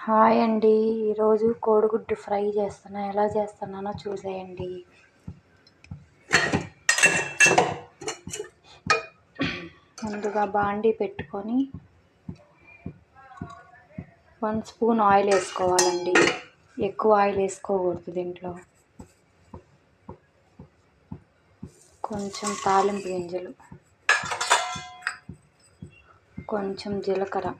Hi అండి. ఈరోజు కోడిగుడ్డు ఫ్రై చేస్తున్నా. ఎలా చేస్తున్నానో చూసేయండి. ముందుగా బాండీ పెట్టుకొని 1 స్పూన్ ఆయిల్ వేసుకోవాలండి. ఎక్కువ ఆయిల్ వేసుకోకూడదు దీంట్లో. కొంచెం తాలింపు గింజలు, కొంచెం జీలకర్ర,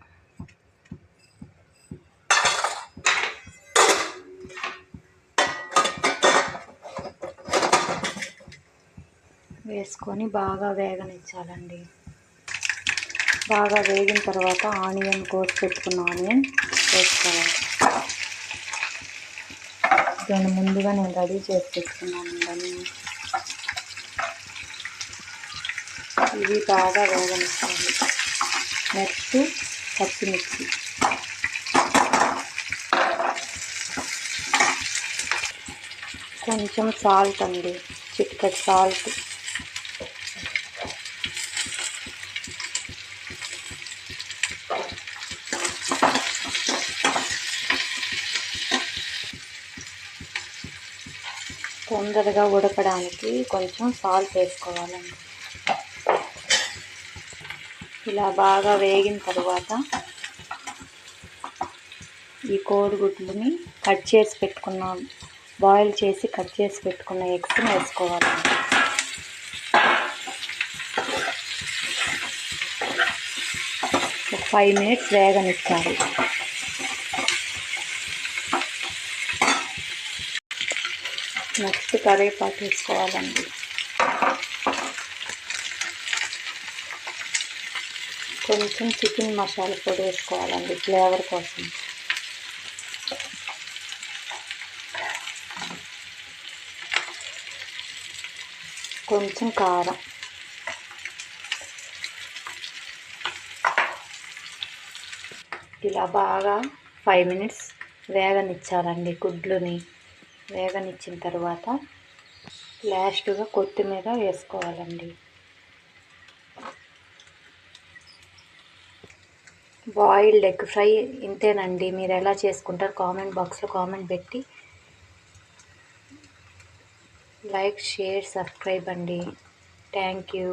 వేసుకొని బాగా వేగనిచ్చాలండి. బాగా వేగిన తర్వాత ఆనియన్ కోసి పెట్టుకున్న ఆనియన్ వేసుకోవాలి. దాన్ని ముందుగా నేను రెడీ చేసి పెట్టుకున్నాను. ఇవి బాగా వేగనిచ్చాలి. నెక్స్ట్ పచ్చిమిర్చి, కొంచెం సాల్ట్ అండి, చిటికెడు సాల్ట్, తొందరగా ఉడకడానికి కొంచెం సాల్ట్ వేసుకోవాలండి. ఇలా బాగా వేగిన తర్వాత ఈ కోడిగుడ్లని కట్ చేసి పెట్టుకున్నాం, బాయిల్ చేసి కట్ చేసి పెట్టుకున్న ఎగ్స్ని వేసుకోవాలండి. ఒక 5 మినిట్స్ వేగనిచ్చాలి. నెక్స్ట్ కరివేపాకు వేసుకోవాలండి. కొంచెం చికెన్ మసాలా పొడి వేసుకోవాలండి ఫ్లేవర్ కోసం. కొంచెం కారం, ఇలా బాగా 5 మినిట్స్ వేగనిచ్చాలండి. గుడ్లుని వేగనిచ్చిన తర్వాత లాస్ట్గా కొత్తిమీర వేసుకోవాలండి. బాయిల్డ్ ఎగ్ ఫ్రై ఇంతేనండి. మీరు ఎలా చేసుకుంటారు కామెంట్ బాక్స్లో కామెంట్ పెట్టి లైక్, షేర్, సబ్స్క్రైబ్ అండి. Thank you.